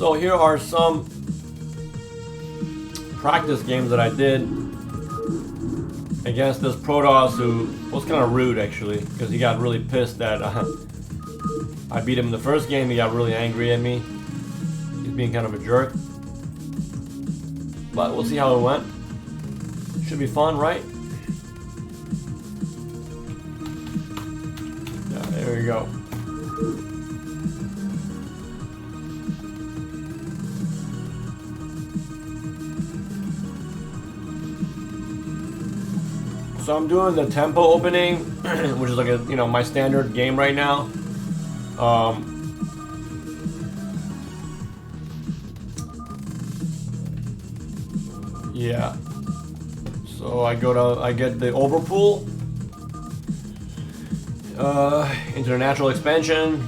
So here are some practice games that I did against this Protoss who was kind of rude actually, because he got really pissed that I beat him in the first game. He got really angry at me. He's being kind of a jerk. But we'll see how it went. Should be fun, right? Yeah, there we go. So I'm doing the tempo opening, which is like a, you know, my standard game right now. Yeah. So I get the overpool into the natural expansion,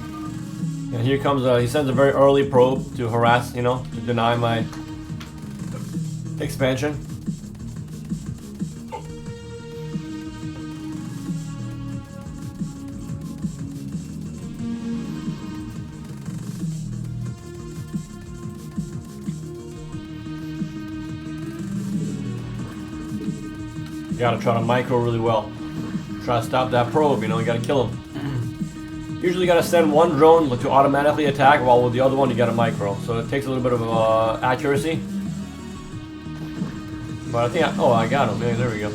and here comes he sends a very early probe to harass, you know, to deny my expansion. You gotta try to micro really well. Try to stop that probe, you know, you gotta kill him. Usually you gotta send one drone to automatically attack, while with the other one you gotta micro. So it takes a little bit of accuracy. But I think I got him. Yeah, there we go.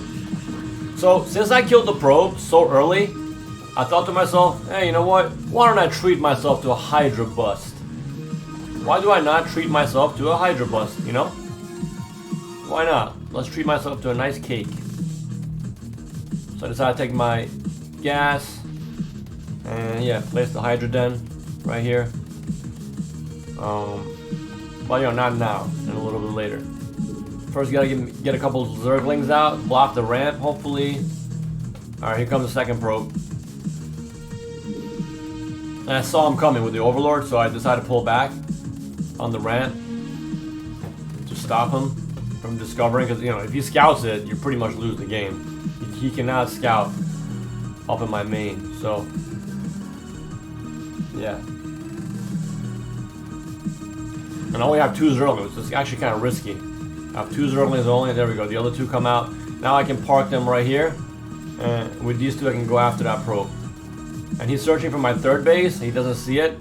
So since I killed the probe so early, I thought to myself, hey, you know what? Why don't I treat myself to a Hydra bust? Why do I not treat myself to a Hydra bust, you know? Why not? Let's treat myself to a nice cake. So I decided to take my gas and yeah, place the Hydra den right here. Well, you know, not now, and a little bit later. First, you gotta get a couple Zerglings out, block the ramp, hopefully. Alright, here comes the second probe. And I saw him coming with the Overlord, so I decided to pull back on the ramp to stop him from discovering, because, you know, if he scouts it, you pretty much lose the game. He cannot scout up in my main, so yeah. And I only have 2 Zerglings, so it's actually kind of risky. I have 2 Zerglings only. There we go. The other 2 come out. Now I can park them right here, and with these 2 I can go after that probe. And he's searching for my 3rd base. He doesn't see it,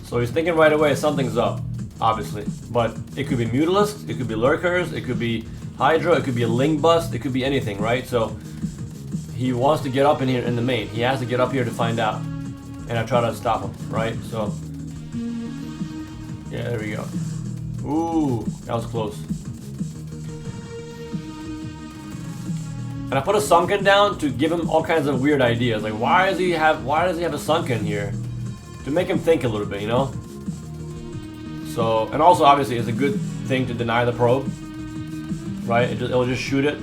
so he's thinking right away something's up, obviously. But it could be Mutalisks, it could be Lurkers, it could be Hydra, it could be a Ling Bust, it could be anything, right? So he wants to get up in here in the main. He has to get up here to find out. And I try to stop him, right? So yeah, there we go. Ooh, that was close. And I put a sunken down to give him all kinds of weird ideas. Like, why does he have a sunken here? To make him think a little bit, you know? So, and also obviously it's a good thing to deny the probe. Right? It'll just shoot it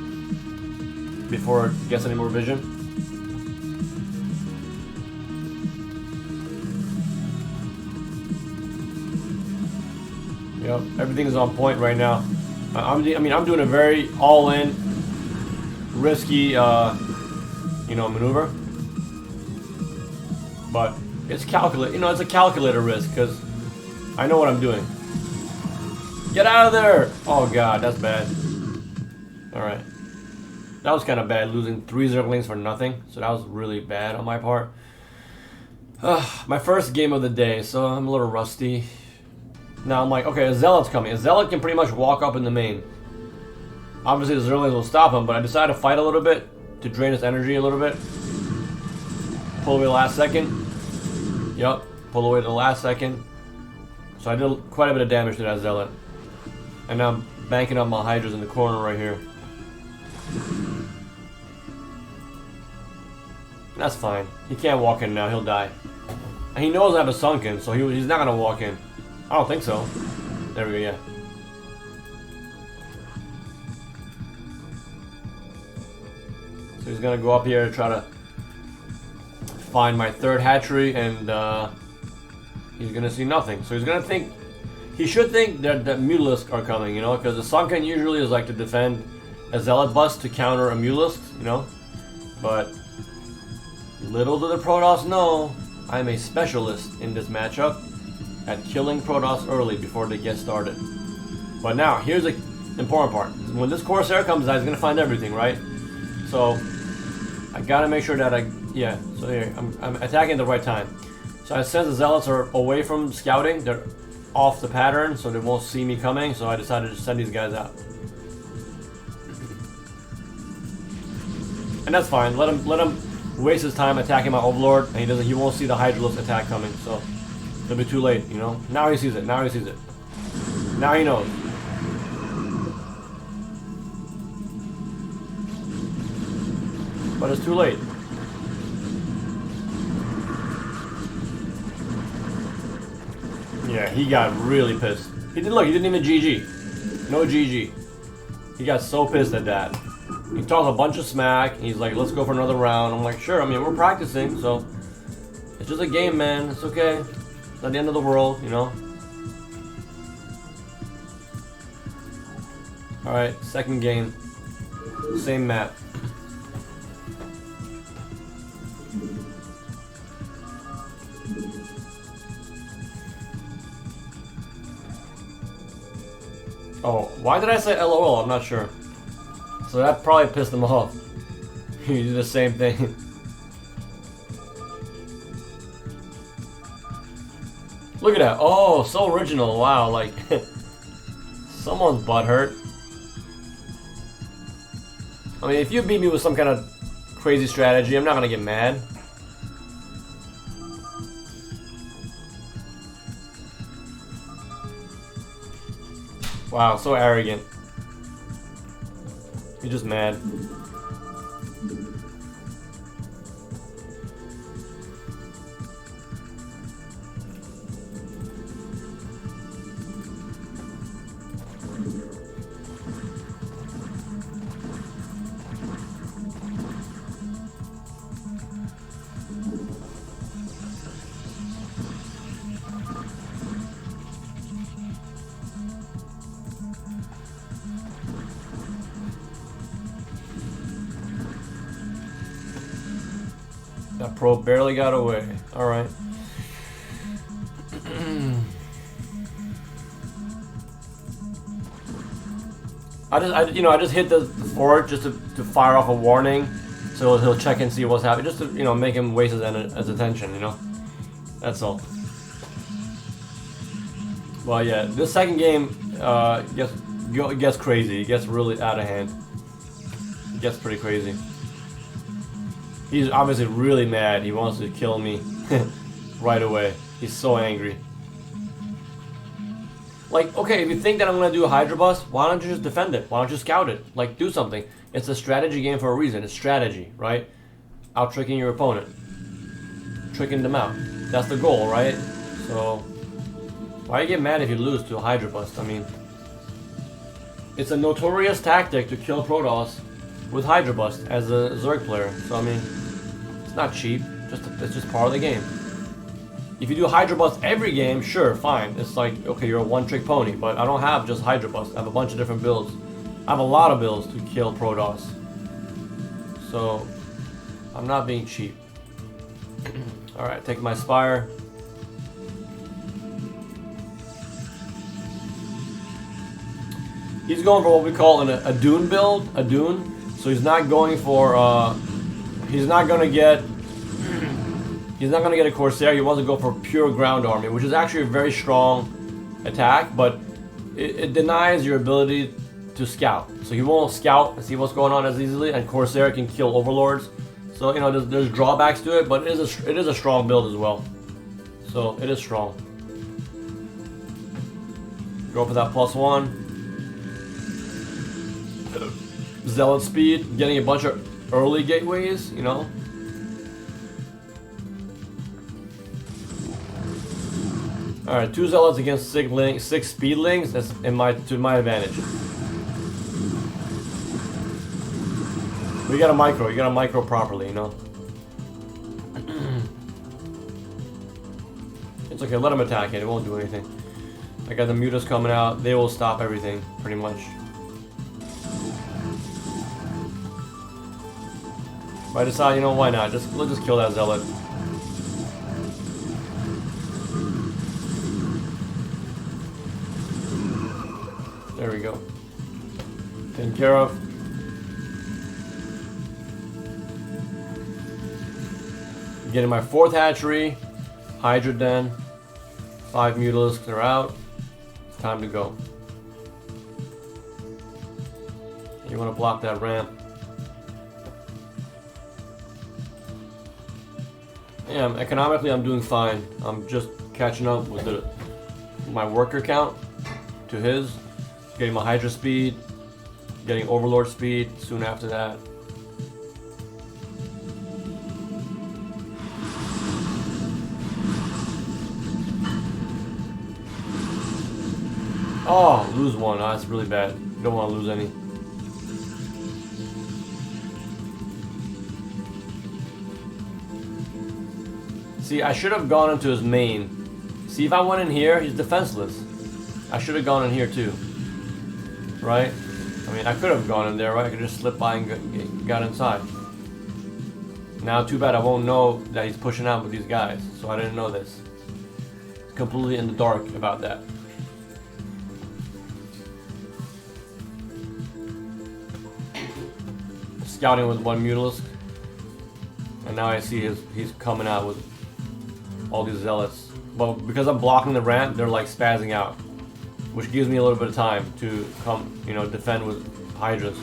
before it gets any more vision. Yep, everything is on point right now. I'm doing a very all-in, risky, you know, maneuver. But it's calculate. You know, it's a calculator risk because I know what I'm doing. Get out of there! Oh god, that's bad. All right. That was kind of bad, losing 3 Zerglings for nothing. So that was really bad on my part. My first game of the day, so I'm a little rusty. Now I'm like, okay, a Zealot's coming. A Zealot can pretty much walk up in the main. Obviously the Zerglings will stop him, but I decided to fight a little bit to drain his energy a little bit. Pull away the last second. Yup, pull away the last second. So I did quite a bit of damage to that Zealot. And now I'm banking up my Hydras in the corner right here. That's fine. He can't walk in now, he'll die. And he knows I have a sunken, so he's not gonna walk in. I don't think so. There we go, yeah. So he's gonna go up here to try to find my 3rd hatchery, and he's gonna see nothing. So he's gonna think, he should think that Mutalisks are coming, you know, because the sunken usually is like to defend a Zealot bust to counter a Mutalisk, you know. But little do the Protoss know, I'm a specialist in this matchup. at killing Protoss early before they get started. But now, here's the important part. When this Corsair comes out, he's gonna find everything, right? So, I gotta make sure that yeah, so here, I'm attacking at the right time. So I sense the Zealots are away from scouting, they're off the pattern, so they won't see me coming, so I decided to send these guys out. And that's fine, let him waste his time attacking my Overlord, and he won't see the Hydralisk attack coming, so it'll be too late, you know? Now he sees it, now he sees it. Now he knows. But it's too late. Yeah, he got really pissed. He didn't even GG. No GG. He got so pissed at that. He talks a bunch of smack, and he's like, let's go for another round. I'm like, sure, I mean, we're practicing, so it's just a game, man. It's okay. It's not the end of the world, you know? Alright, second game. Same map. Oh, why did I say LOL? I'm not sure. So that probably pissed him off. He did the same thing. Look at that. Oh, so original. Wow, like someone's butthurt. I mean, if you beat me with some kind of crazy strategy, I'm not gonna get mad. Wow, so arrogant. You're just mad. That probe barely got away. All right. I just hit the fort just to fire off a warning, so he'll check and see what's happening, just to make him waste his attention. That's all. Well, yeah, this second game gets crazy. It gets really out of hand. It gets pretty crazy. He's obviously really mad. He wants to kill me right away. He's so angry. Like, okay, if you think that I'm gonna do a Hydra bust, why don't you just defend it? Why don't you scout it? Like, do something. It's a strategy game for a reason. It's strategy, right? Out tricking your opponent, tricking them out. That's the goal, right? So, why you get mad if you lose to a Hydra bust? I mean, it's a notorious tactic to kill Protoss with Hydra bust as a Zerg player. So I mean, it's not cheap. It's just part of the game. If you do Hydra bust every game, sure, fine. It's like, okay, you're a one-trick pony. But I don't have just Hydra bust. I have a bunch of different builds. I have a lot of builds to kill Protoss. So I'm not being cheap. All right, take my Spire. He's going for what we call a Dune build, a Dune. So he's not going for, he's not gonna get a Corsair. He wants to go for pure ground army, which is actually a very strong attack, but it denies your ability to scout. So he won't scout and see what's going on as easily, and Corsair can kill Overlords. So there's drawbacks to it, but it is a strong build as well. So it is strong. Go for that +1. Zealot speed, getting a bunch of early gateways, Alright, 2 Zealots against 6 Speedlings, that's to my advantage. You gotta micro properly, It's okay, let them attack it won't do anything. I got the mutas coming out, they will stop everything, pretty much. But I decide, why not? Let's just kill that Zealot. There we go. Taken care of. Getting my 4th hatchery. Hydra den. 5 mutalisks are out. It's time to go. You want to block that ramp. Yeah, economically I'm doing fine. I'm just catching up with my worker count to his. Getting my Hydra speed. Getting Overlord speed soon after that. Oh, lose one. Oh, that's really bad. You don't want to lose any. See, I should have gone into his main. See, if I went in here, he's defenseless. I should have gone in here too. Right? I mean, I could have gone in there, right? I could just slip by and got inside. Now, too bad I won't know that he's pushing out with these guys. So I didn't know this. Completely in the dark about that. Scouting with 1 mutalisk. And now I see he's coming out with all these zealots. But because I'm blocking the ramp, they're like spazzing out. Which gives me a little bit of time to come, you know, defend with Hydras.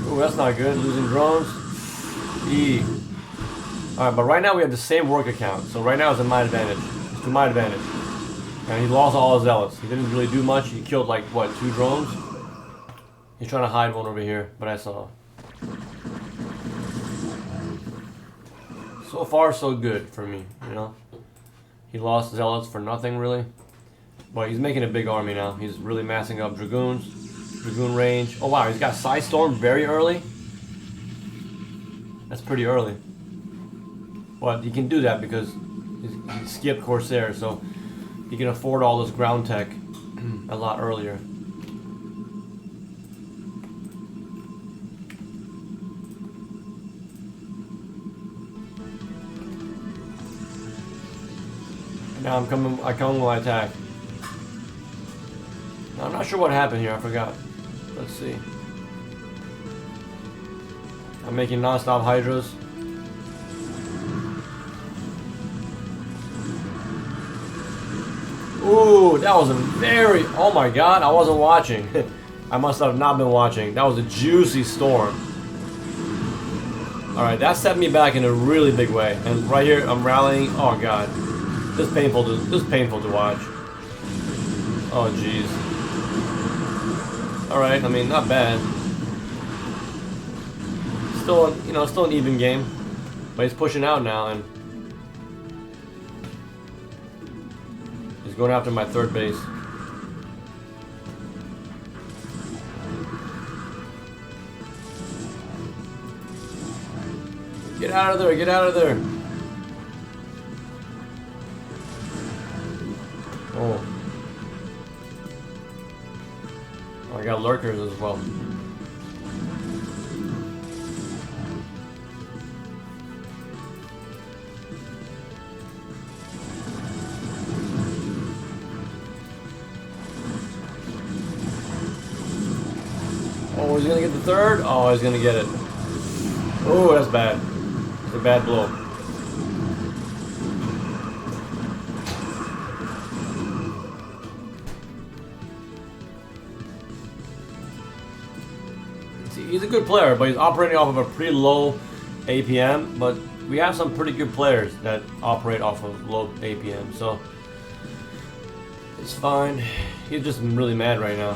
Ooh, that's not good. Losing drones. E. Alright, but right now we have the same work account. So right now it's in my advantage. It's to my advantage. And he lost all his zealots. He didn't really do much. He killed like, what, 2 drones? He's trying to hide one over here, but I saw. So far, so good for me, you know? He lost zealots for nothing, really. But he's making a big army now. He's really massing up dragoons. Dragoon range. Oh wow, he's got Side Storm very early. That's pretty early. But he can do that because he skipped Corsair, so he can afford all this ground tech a lot earlier. Now I come with my attack. Now, I'm not sure what happened here, I forgot. Let's see. I'm making non-stop Hydras. Ooh, that was a very... Oh my god, I wasn't watching. I must have not been watching. That was a juicy storm. Alright, that set me back in a really big way. And right here, I'm rallying. Oh god. This is painful to watch. Oh jeez. Alright, I mean, not bad. Still, you know, still an even game. But he's pushing out now, and... he's going after my 3rd base. Get out of there, get out of there. Oh. Oh, I got lurkers as well. Oh, he's gonna get the 3rd? Oh, he's gonna get it. Oh, that's bad. It's a bad blow. See, he's a good player, but he's operating off of a pretty low APM, but we have some pretty good players that operate off of low APM, so it's fine. He's just really mad right now.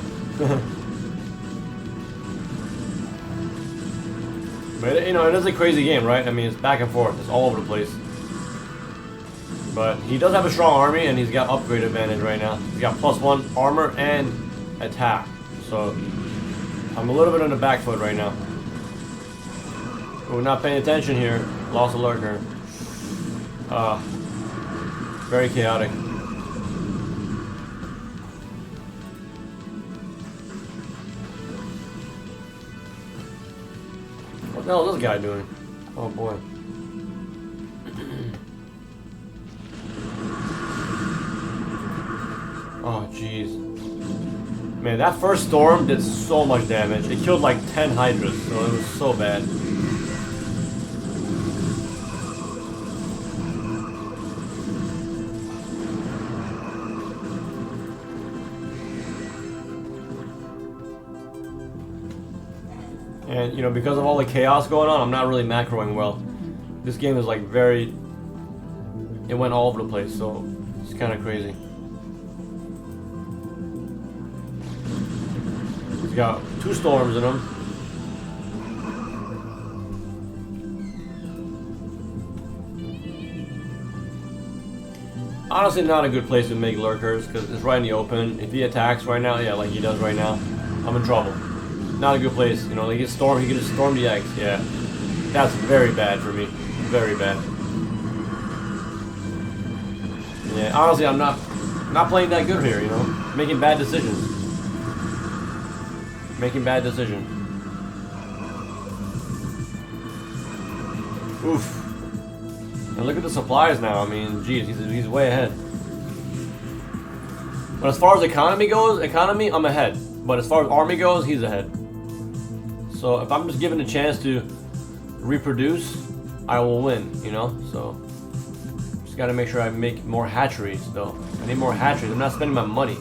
But, you know, it is a crazy game, right? I mean, it's back and forth. It's all over the place. But he does have a strong army, and he's got upgrade advantage right now. He's got +1 armor and attack. So, I'm a little bit on the back foot right now. We're not paying attention here. Lost a lurker. Very chaotic. What the hell is this guy doing? Oh boy. Oh jeez. Man, that first storm did so much damage. It killed like 10 Hydras, so it was so bad. And, you know, because of all the chaos going on, I'm not really macroing well. This game is like very... It went all over the place, so it's kind of crazy. He's got 2 storms in him. Honestly, not a good place to make lurkers, because it's right in the open. If he attacks right now, yeah, like he does right now, I'm in trouble. Not a good place, you know, like he could just storm the eggs, yeah. That's very bad for me. Very bad. Yeah, honestly, I'm not playing that good here, you know. Making bad decisions. Making bad decisions. Oof. And look at the supplies now, I mean, geez, he's way ahead. But as far as economy goes, I'm ahead. But as far as army goes, he's ahead. So if I'm just given a chance to reproduce, I will win, you know? So just gotta make sure I make more hatcheries though. I need more hatcheries. I'm not spending my money.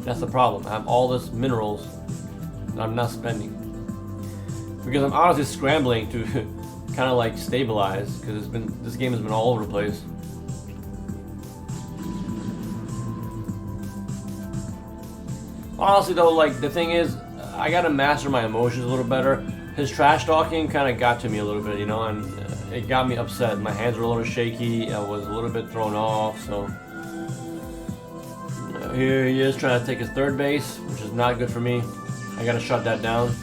That's the problem. I have all this minerals that I'm not spending. Because I'm honestly scrambling to kind of like stabilize, because this game has been all over the place. Honestly though, like the thing is, I gotta master my emotions a little better. His trash talking kind of got to me a little bit, you know, and it got me upset. My hands were a little shaky. I was a little bit thrown off. So here he is trying to take his 3rd base, which is not good for me. I gotta shut that down.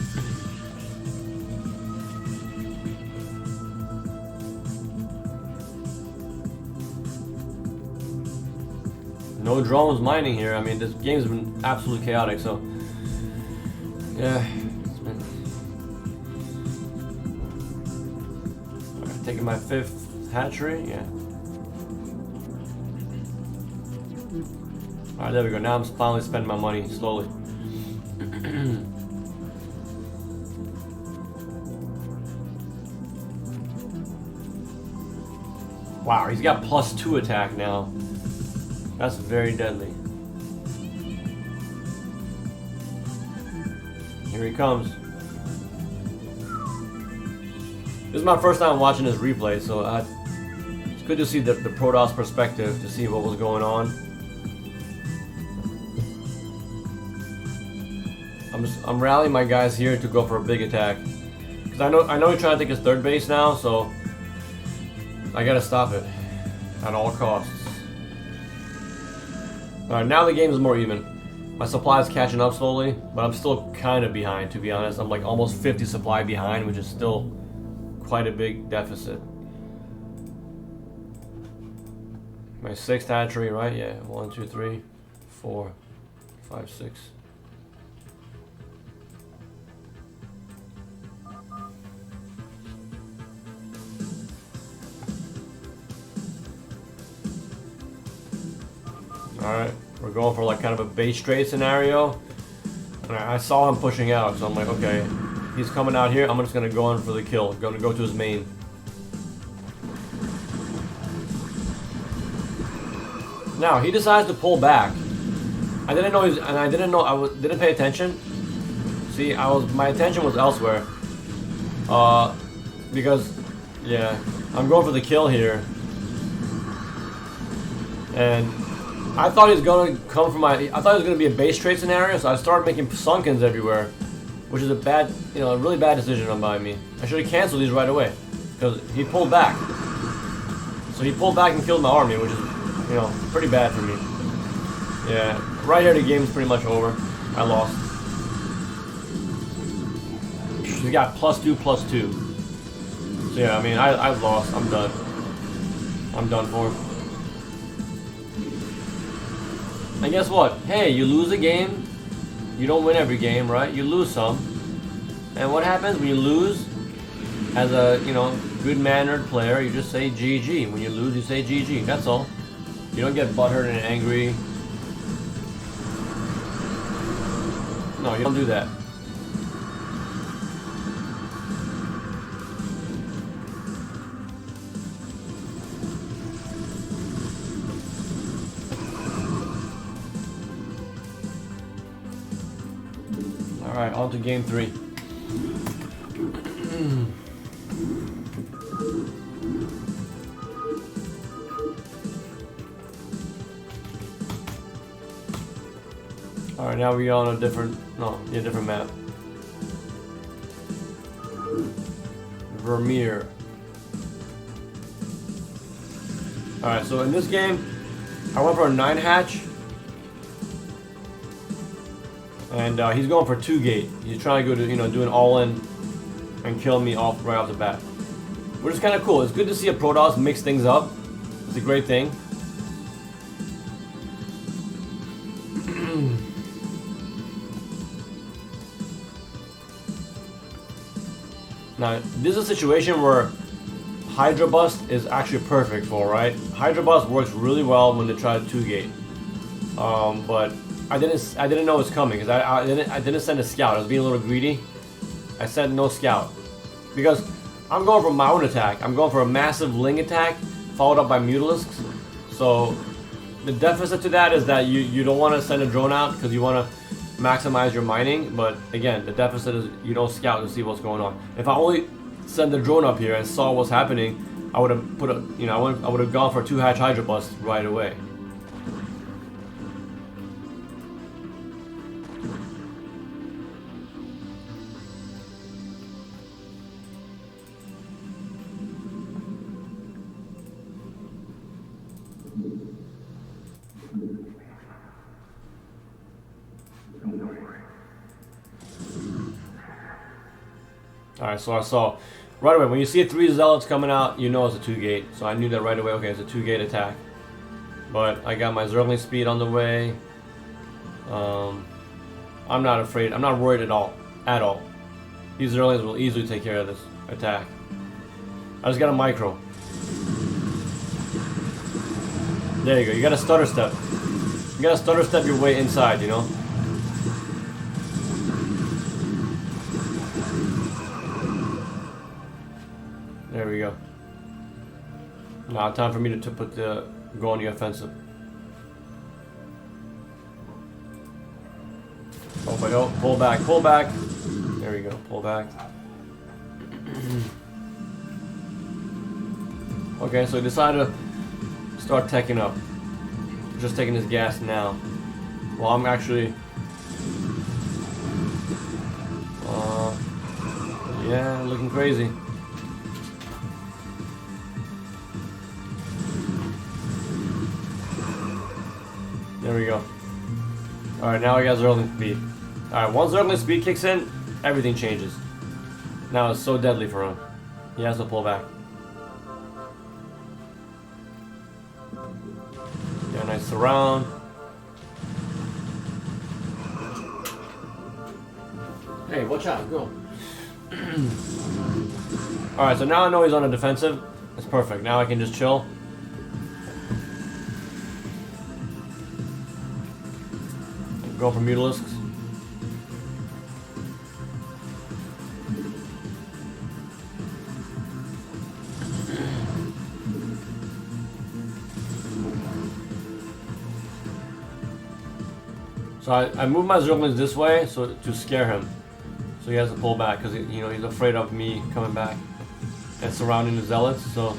No drones mining here. I mean, this game's been absolutely chaotic, so yeah, it's been... Taking my 5th hatchery, yeah. Alright, there we go. Now I'm finally spending my money slowly. Wow, he's got +2 attack now. That's very deadly. Here he comes. This is my first time watching this replay, so it's good to see the Protoss perspective, to see what was going on. I'm rallying my guys here to go for a big attack, because I know he's trying to take his 3rd base now, so I gotta stop it at all costs. Alright, now the game is more even. My supply is catching up slowly, but I'm still kind of behind, to be honest. I'm like almost 50 supply behind, which is still quite a big deficit. My 6th hatchery, right? Yeah, 1, 2, 3, 4, 5, 6. Alright, we're going for like kind of a base trade scenario. And I saw him pushing out, so I'm like, okay, he's coming out here, I'm just gonna go in for the kill. I'm gonna go to his main. Now, he decides to pull back. I didn't know didn't pay attention. See, my attention was elsewhere. Because, yeah, I'm going for the kill here. And I thought he was going to come from I thought it was going to be a base trade scenario, so I started making sunkens everywhere, which is a bad, you know, a really bad decision by me. I should have canceled these right away, because he pulled back. So he pulled back and killed my army, which is, you know, pretty bad for me. Yeah, right here the game's pretty much over. I lost. He's got +2/+2. So yeah, I mean, I've lost. I'm done. I'm done for. And guess what? Hey, you lose a game. You don't win every game, right? You lose some. And what happens when you lose? As a, good-mannered player, you just say GG. When you lose, you say GG. That's all. You don't get butthurt and angry. No, you don't do that. Alright, on to game 3. Alright, now we're on a different map. Vermeer. Alright, so in this game, I went for a 9 hatch. And he's going for 2 gate. He's trying to go to, do an all-in and kill me right off the bat. Which is kind of cool. It's good to see a Protoss mix things up. It's a great thing. Now, this is a situation where Hydra Bust is actually perfect for, right? Hydra Bust works really well when they try to 2 gate. But I didn't know it was coming because I didn't send a scout. I was being a little greedy. I sent no scout because I'm going for my own attack. I'm going for a massive Ling attack followed up by Mutalisks. So the deficit to that is that you don't want to send a drone out because you want to maximize your mining. But again, the deficit is you don't scout to see what's going on. If I only sent the drone up here and saw what's happening, I would have put I would have gone for 2 hatch Hydra Bust right away. Alright, so I saw right away when you see 3 zealots coming out, you know it's a 2 gate. So I knew that right away. Okay, it's a 2 gate attack. But I got my Zergling speed on the way. I'm not afraid. I'm not worried at all. These Zerglings will easily take care of this attack. I just got a micro. There you go. You got to stutter step. You got to stutter step your way inside. There we go. Now time for me to go on the offensive. Oh, but oh, pull back. There we go, pull back. Okay, so he decided to start teching up. Just taking his gas now. Well, I'm actually... yeah, looking crazy. There we go. Alright, now I got Zergling speed. Alright, once Zergling speed kicks in, everything changes. Now it's so deadly for him. He has to pull back. Yeah, nice surround. Hey, watch out, go. Alright, so now I know he's on a defensive. It's perfect. Now I can just chill. Go for Mutalisks. So I move my Zerglings this way so to scare him. So he has to pull back because he's afraid of me coming back and surrounding the Zealots. So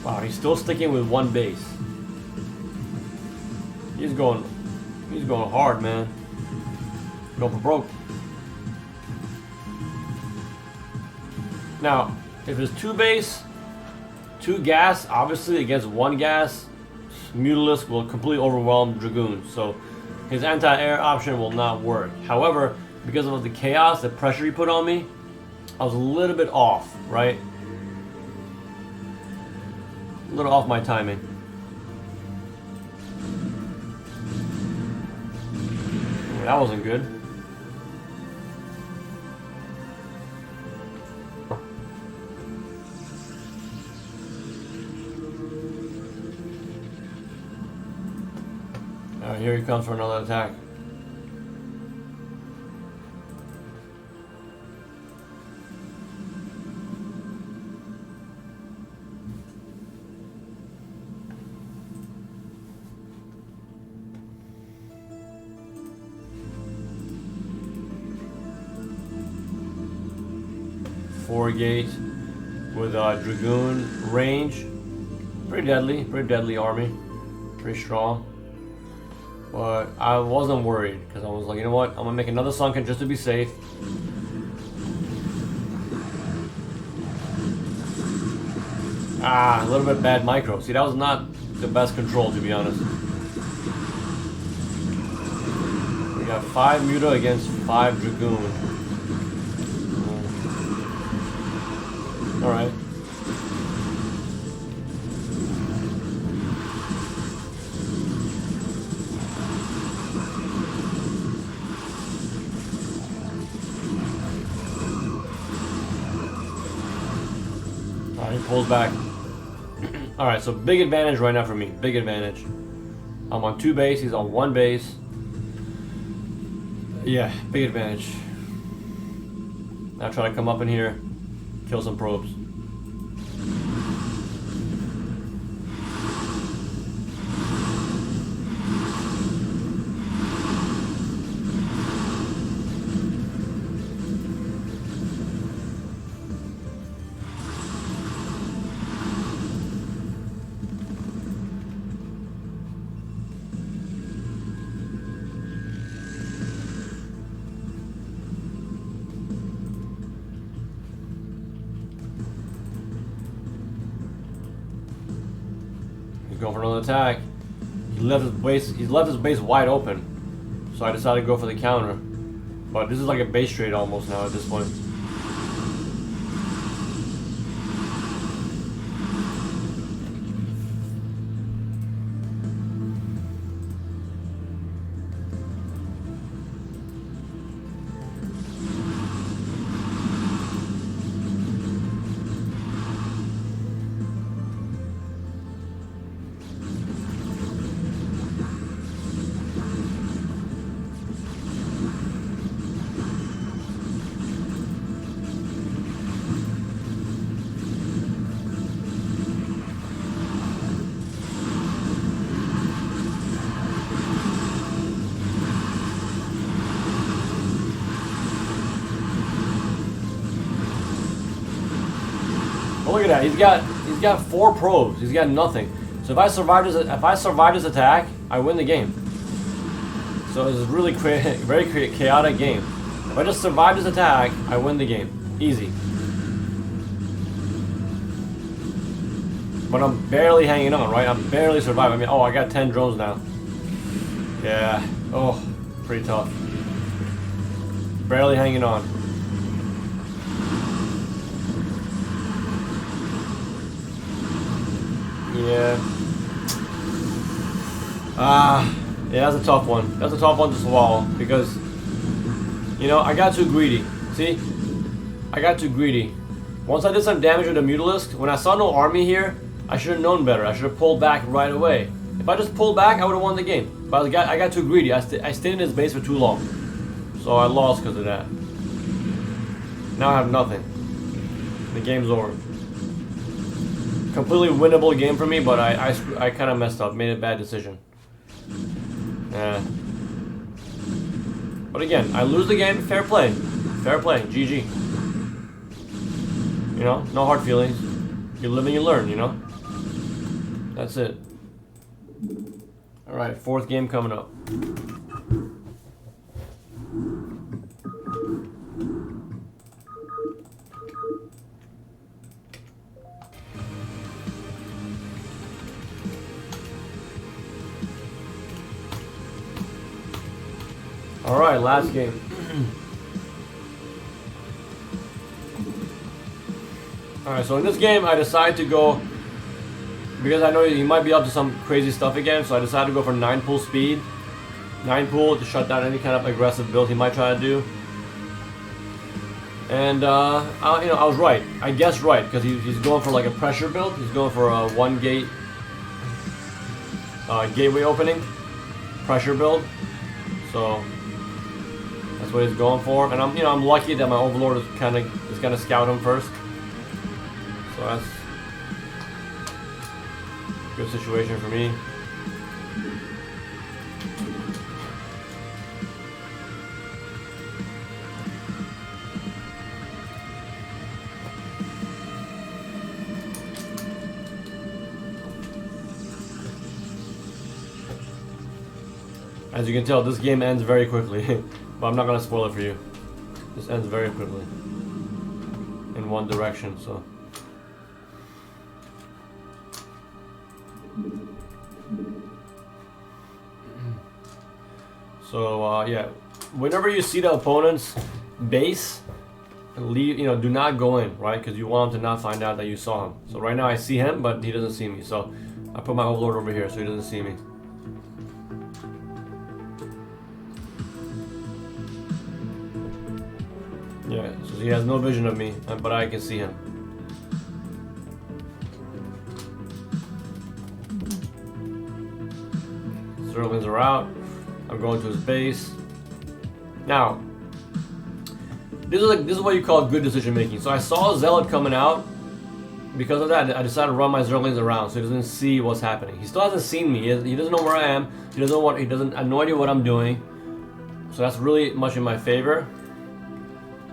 wow, he's still sticking with 1 base. He's going hard, man. Going for broke. Now, if it's 2 base, 2 gas, obviously against 1 gas, Mutalisk will completely overwhelm Dragoons. So his anti-air option will not work. However, because of the chaos, the pressure he put on me, I was a little bit off, right? A little off my timing. That wasn't good. Alright, here he comes for another attack. Four gate with Dragoon range. Pretty deadly army. Pretty strong. But I wasn't worried because I was like, you know what? I'm gonna make another sunken just to be safe. A little bit bad micro. See, that was not the best control, to be honest. We got 5 Muta against 5 Dragoon. Alright. Alright, he pulls back. Alright, so big advantage right now for me. Big advantage. I'm on 2 base, he's on 1 base. Yeah, big advantage. Now try to come up in here, kill some probes. He's going for another attack. He left his base wide open. So I decided to go for the counter. But this is like a base trade almost now at this point. But look at that. He's got 4 probes. He's got nothing. So if I survive his attack, I win the game. So it's a really very chaotic game. If I just survive his attack, I win the game. Easy. But I'm barely hanging on, right? I'm barely surviving. I mean, oh, I got 10 drones now. Yeah. Oh, pretty tough. Barely hanging on. Yeah. Yeah, that's a tough one. That's a tough one to swallow because, you know, I got too greedy. See? I got too greedy. Once I did some damage with the Mutalisk, when I saw no army here, I should have known better. I should have pulled back right away. If I just pulled back, I would have won the game. But I got too greedy. I stayed in his base for too long. So I lost because of that. Now I have nothing. The game's over. Completely winnable game for me, but I kind of messed up. Made a bad decision. Yeah. But again, I lose the game. Fair play. Fair play. GG. You know, no hard feelings. You live and you learn, you know? That's it. Alright, 4th game coming up. Alright, last game. Alright, so in this game, I decided to go, because I know he might be up to some crazy stuff again, so I decided to go for 9 pool speed. 9 pool to shut down any kind of aggressive build he might try to do. And, I was right. I guessed right, because he's going for like a pressure build. He's going for a 1 gate gateway opening pressure build. So that's what he's going for. And I'm lucky that my overlord is gonna scout him first. So that's a good situation for me. As you can tell, this game ends very quickly, but I'm not gonna spoil it for you. This ends very quickly in one direction, so. So yeah, whenever you see the opponent's base, leave. Do not go in, right? Because you want him to not find out that you saw him. So right now I see him, but he doesn't see me. So I put my overlord over here so he doesn't see me. Yeah, so he has no vision of me, but I can see him. Zerglings are out. I'm going to his base. Now, this is what you call good decision making. So I saw a Zealot coming out. Because of that, I decided to run my Zerglings around so he doesn't see what's happening. He still hasn't seen me. He doesn't know where I am. He doesn't have no idea what I'm doing. So that's really much in my favor.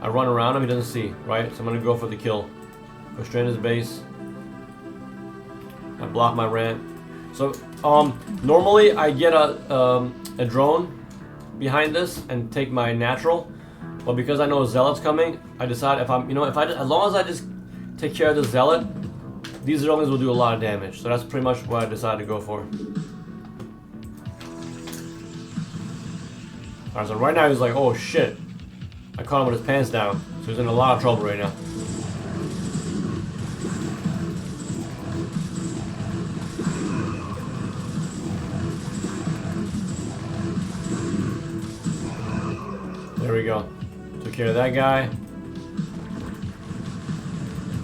I run around him, he doesn't see, right? So I'm gonna go for the kill. Go straight in his base. I block my ramp. So normally I get a drone behind this and take my natural, but because I know a Zealot's coming, I decide as long as I just take care of the Zealot, these Zerglings will do a lot of damage. So that's pretty much what I decided to go for. Alright, so right now he's like, oh shit. I caught him with his pants down, so he's in a lot of trouble right now. There we go. Took care of that guy.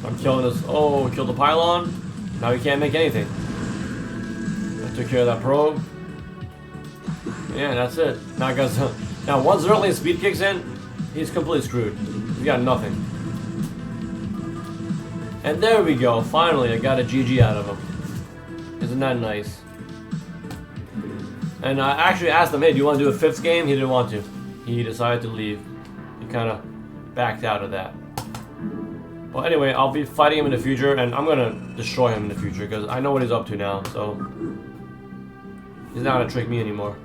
I'm killing this. Oh, we killed the pylon. Now he can't make anything. I took care of that probe. Yeah, that's it. Now once Zergling speed kicks in, he's completely screwed. He's got nothing. And there we go. Finally, I got a GG out of him. Isn't that nice? And I actually asked him, hey, do you want to do a 5th game? He didn't want to. He decided to leave. He kind of backed out of that. Well, anyway, I'll be fighting him in the future, and I'm going to destroy him in the future, because I know what he's up to now, so he's not going to trick me anymore.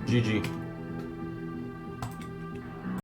GG.